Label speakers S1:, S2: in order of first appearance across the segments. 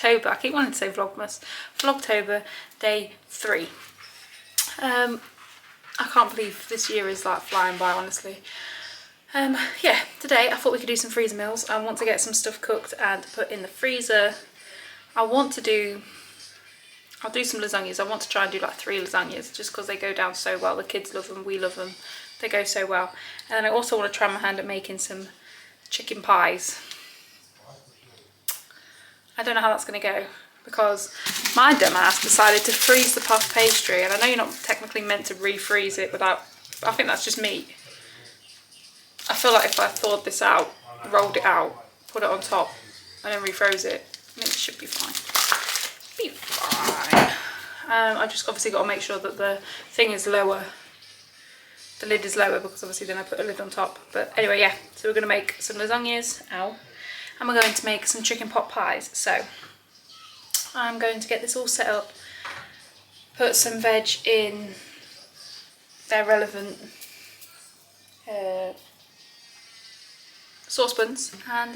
S1: Vlogtober. I keep wanting to say Vlogmas. Vlogtober day 3. I can't believe this year is like flying by, honestly. Yeah, today I thought we could do some freezer meals. I want to get some stuff cooked and put in the freezer. I'll do some lasagnas. I want to try and do like 3 lasagnas just because they go down so well. The kids love them, we love them. They go so well. And then I also want to try my hand at making some chicken pies. I don't know how that's going to go because my dumb ass decided to freeze the puff pastry, and I know you're not technically meant to refreeze it without, I think that's just me. I feel like if I thawed this out, rolled it out, put it on top and then refroze it, I think it should be fine. Be fine. I just obviously got to make sure that the thing is lower. The lid is lower because obviously then I put a lid on top. But anyway, yeah, so we're going to make some lasagnas. Ow. And we're going to make some chicken pot pies. So I'm going to get this all set up, put some veg in their relevant saucepans, and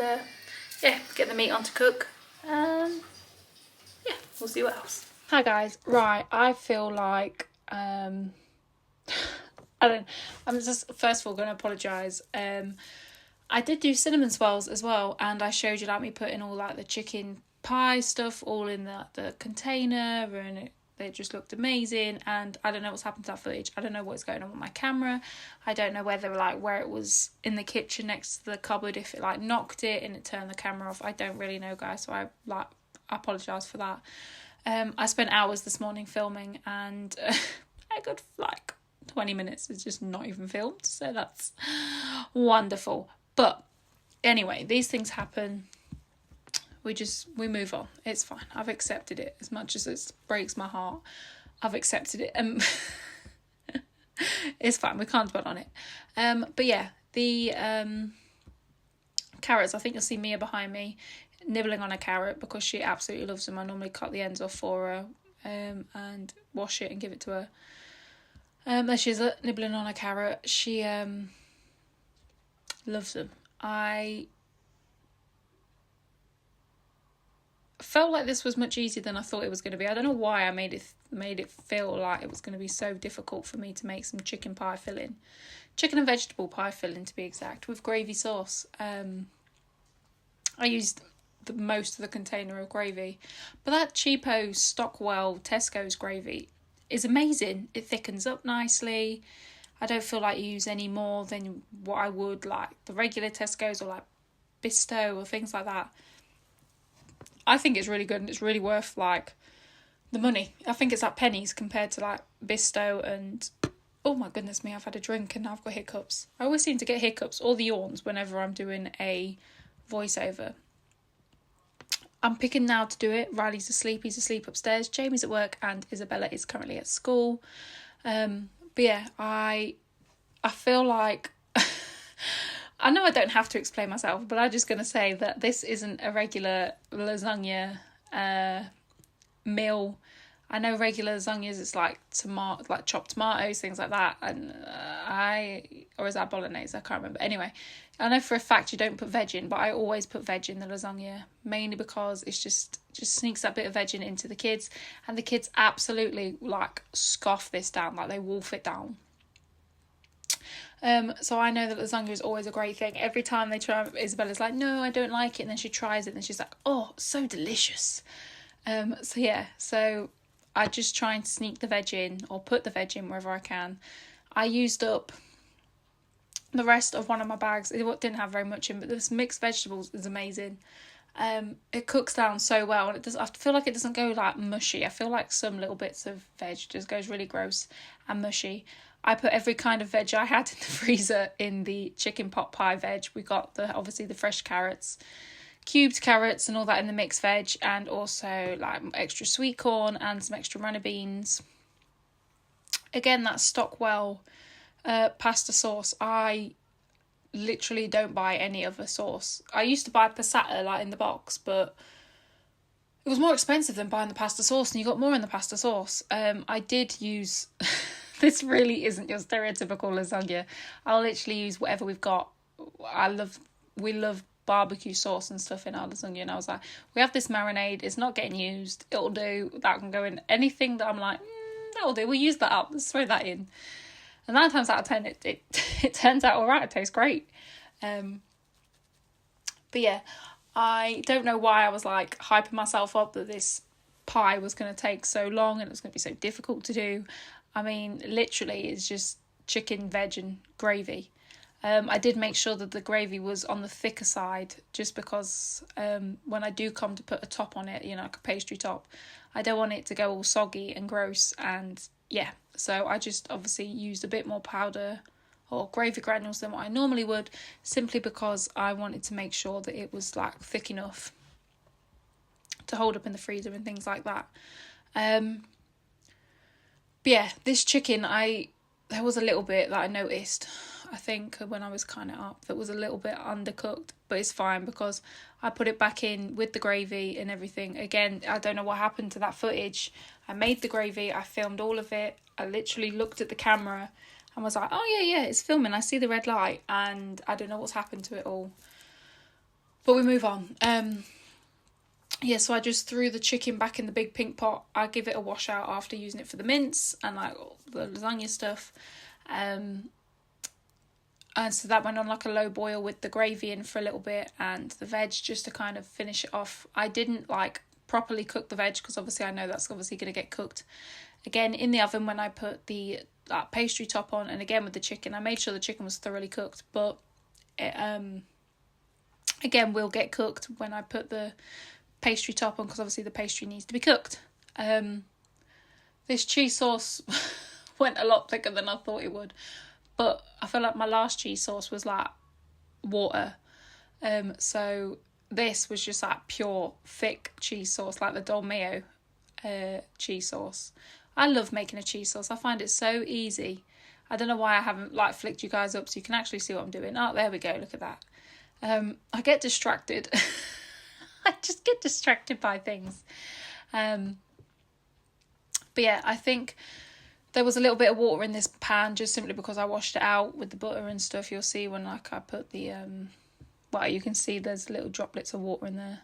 S1: yeah, get the meat on to cook. Yeah, we'll see what else. Hi guys, right, I feel like I'm just first of all going to apologise. I did do cinnamon swirls as well, and I showed you like me putting all like the chicken pie stuff all in the container, and they just looked amazing. And I don't know what's happened to that footage. I don't know what's going on with my camera. I don't know whether like where it was in the kitchen next to the cupboard, if it like knocked it and it turned the camera off. I don't really know, guys, so I apologise for that. I spent hours this morning filming, and a good like 20 minutes is just not even filmed, so that's wonderful. But anyway, these things happen. We move on. It's fine. I've accepted it. As much as it breaks my heart, I've accepted it. It's fine. We can't dwell on it. But yeah, the carrots. I think you'll see Mia behind me nibbling on a carrot because she absolutely loves them. I normally cut the ends off for her and wash it and give it to her. There she is, nibbling on a carrot. She loves them. I felt like this was much easier than I thought it was going to be. I don't know why I made it feel like it was going to be so difficult for me to make some chicken pie filling. Chicken and vegetable pie filling, to be exact, with gravy sauce. I used most of the container of gravy. But that cheapo Stockwell Tesco's gravy is amazing. It thickens up nicely. I don't feel like you use any more than what I would like the regular Tesco's or like Bisto or things like that. I think it's really good, and it's really worth like the money. I think it's at pennies compared to like Bisto and oh my goodness me, I've had a drink and now I've got hiccups. I always seem to get hiccups or the yawns whenever I'm doing a voiceover. I'm picking now to do it. Riley's asleep. He's asleep upstairs. Jamie's at work and Isabella is currently at school. But yeah, I feel like I know I don't have to explain myself, but I'm just going to say that this isn't a regular lasagna meal. I know regular lasagnas, it's like chopped tomatoes, things like that, and or is that bolognese? I can't remember. Anyway, I know for a fact you don't put veg in, but I always put veg in the lasagna, mainly because it's just sneaks that bit of veg into the kids, and the kids absolutely like scoff this down, like they wolf it down. So I know that lasagna is always a great thing. Every time they try, Isabella's like, no, I don't like it, and then she tries it, and then she's like, oh, so delicious. So yeah, so I just try and sneak the veg in, or put the veg in wherever I can. I used up the rest of one of my bags. It didn't have very much in, but this mixed vegetables is amazing. It cooks down so well, and I feel like it doesn't go like mushy. I feel like some little bits of veg just goes really gross and mushy. I put every kind of veg I had in the freezer in the chicken pot pie veg. We got obviously the fresh carrots, cubed carrots and all that in the mixed veg, and also like extra sweet corn and some extra runner beans. Again, that Stockwell pasta sauce. I literally don't buy any other sauce. I used to buy passata like in the box, but it was more expensive than buying the pasta sauce, and you got more in the pasta sauce. I did use this really isn't your stereotypical lasagna. I'll literally use whatever we've got. We love barbecue sauce and stuff in our lasagna, and I was like, we have this marinade, it's not getting used, it'll do, that can go in anything that I'm like, that'll do, we'll use that up, let's throw that in. And 9 times out of 10 it turns out all right, it tastes great. But yeah, I don't know why I was like hyping myself up that this pie was going to take so long and it was going to be so difficult to do. I mean, literally it's just chicken, veg and gravy. I did make sure that the gravy was on the thicker side, just because when I do come to put a top on it, you know, like a pastry top, I don't want it to go all soggy and gross. And yeah, so I just obviously used a bit more powder or gravy granules than what I normally would, simply because I wanted to make sure that it was like thick enough to hold up in the freezer and things like that. But yeah, this chicken, there was a little bit that I noticed, I think, when I was kind of up, that was a little bit undercooked, but it's fine because I put it back in with the gravy and everything. Again, I don't know what happened to that footage. I made the gravy, I filmed all of it, I literally looked at the camera and was like, oh yeah, it's filming, I see the red light, and I don't know what's happened to it all. But we move on. Yeah, so I just threw the chicken back in the big pink pot. I give it a wash out after using it for the mince and like the lasagna stuff. And so that went on like a low boil with the gravy in for a little bit and the veg just to kind of finish it off. I didn't like properly cook the veg because obviously I know that's obviously going to get cooked again in the oven when I put the pastry top on. And again with the chicken, I made sure the chicken was thoroughly cooked, but it again will get cooked when I put the pastry top on, because obviously the pastry needs to be cooked. This cheese sauce went a lot thicker than I thought it would, but I feel like my last cheese sauce was like water, so this was just like pure thick cheese sauce, like the Dolmio cheese sauce. I love making a cheese sauce. I find it so easy. I don't know why I haven't like flicked you guys up so you can actually see what I'm doing. Oh, there we go, look at that. I get distracted. I just get distracted by things. But yeah, I think there was a little bit of water in this pan just simply because I washed it out with the butter and stuff. You'll see when like I put the well, you can see there's little droplets of water in there.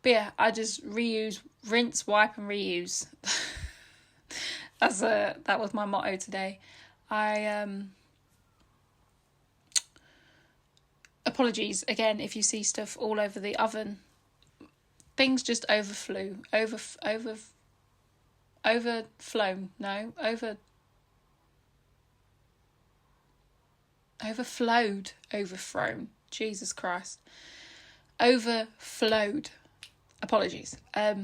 S1: But yeah, I just rinse, wipe and reuse. That was my motto today. Apologies again if you see stuff all over the oven. Things just overflowed. Jesus Christ. Overflowed. Apologies. I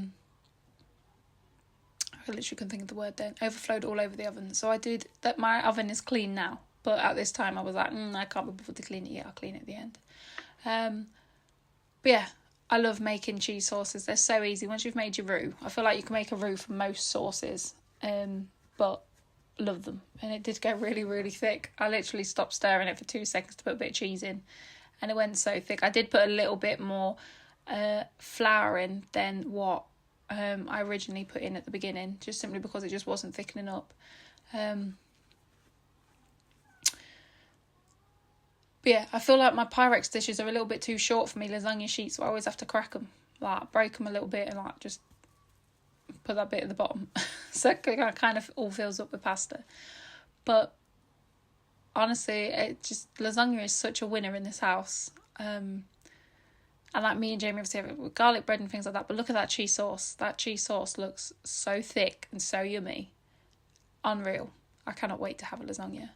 S1: literally couldn't think of the word then. Overflowed all over the oven. So I did that. My oven is clean now, but at this time I was like, I can't be bothered to clean it yet. I'll clean it at the end. But yeah, I love making cheese sauces. They're so easy once you've made your roux. I feel like you can make a roux from most sauces, but love them. And it did get really, really thick. I literally stopped stirring it for 2 seconds to put a bit of cheese in, and it went so thick. I did put a little bit more flour in than what I originally put in at the beginning, just simply because it just wasn't thickening up. But yeah, I feel like my Pyrex dishes are a little bit too short for me lasagna sheets, so I always have to crack them, like break them a little bit and like just put that bit at the bottom. So it kind of all fills up with pasta. But honestly, lasagna is such a winner in this house. And like me and Jamie obviously have it with garlic bread and things like that, but look at that cheese sauce. That cheese sauce looks so thick and so yummy. Unreal. I cannot wait to have a lasagna.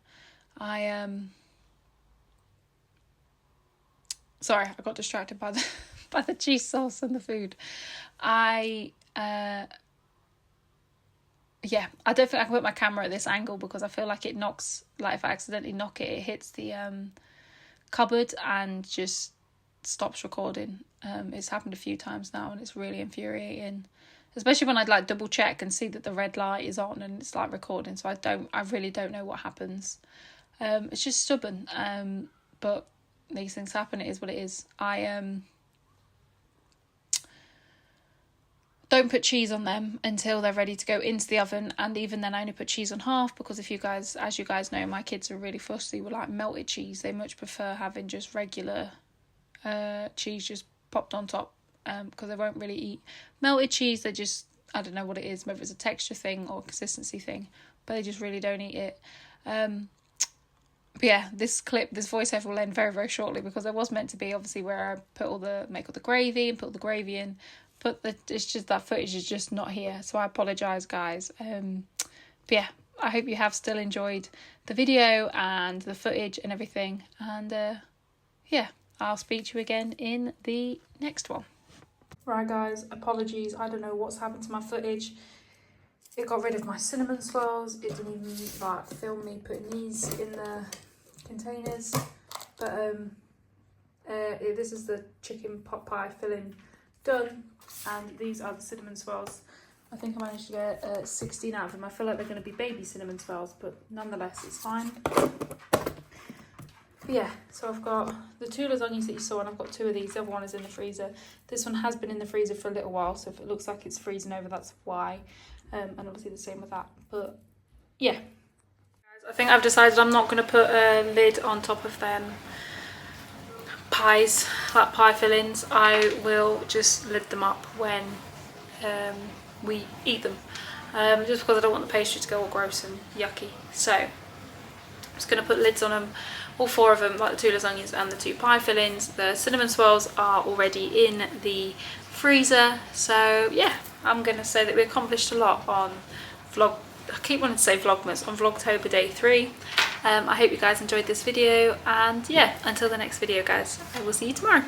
S1: Sorry, I got distracted by the cheese sauce and the food. I don't think I can put my camera at this angle because I feel like it knocks, like if I accidentally knock it, it hits the cupboard and just stops recording. It's happened a few times now and it's really infuriating, especially when I'd like double check and see that the red light is on and it's like recording. So I really don't know what happens. It's just stubborn. But these things happen. It is what it is. don't put cheese on them until they're ready to go into the oven, and even then I only put cheese on half, because if you guys, as you guys know, my kids are really fussy with like melted cheese. They much prefer having just regular cheese just popped on top, because they won't really eat melted cheese. They just, I don't know what it is, whether it's a texture thing or a consistency thing, but they just really don't eat it. But yeah, this voiceover will end very, very shortly, because there was meant to be obviously where I put make all the gravy and put all the gravy in, but it's just that footage is just not here, so I apologise, guys. But yeah, I hope you have still enjoyed the video and the footage and everything, and yeah, I'll speak to you again in the next one. Right, guys, apologies, I don't know what's happened to my footage. It got rid of my cinnamon swirls. It didn't even like film me putting these in the containers, but this is the chicken pot pie filling done, and these are the cinnamon swirls. I think I managed to get 16 out of them. I feel like they're going to be baby cinnamon swirls, but nonetheless it's fine. But yeah, so I've got the 2 lasagnas that you saw, and I've got 2 of these. The other one is in the freezer. This one has been in the freezer for a little while, so if it looks like it's freezing over, that's why. And obviously the same with that, but yeah. I think I've decided I'm not going to put a lid on top of them pies, like pie fillings. I will just lid them up when we eat them, just because I don't want the pastry to go all gross and yucky. So I'm just going to put lids on them, all 4 of them, like the 2 lasagnas and the 2 pie fillings. The cinnamon swirls are already in the freezer, so yeah, I'm going to say that we accomplished a lot on I keep wanting to say Vlogmas, on Vlogtober day 3. I hope you guys enjoyed this video, and yeah, until the next video, guys, I will see you tomorrow.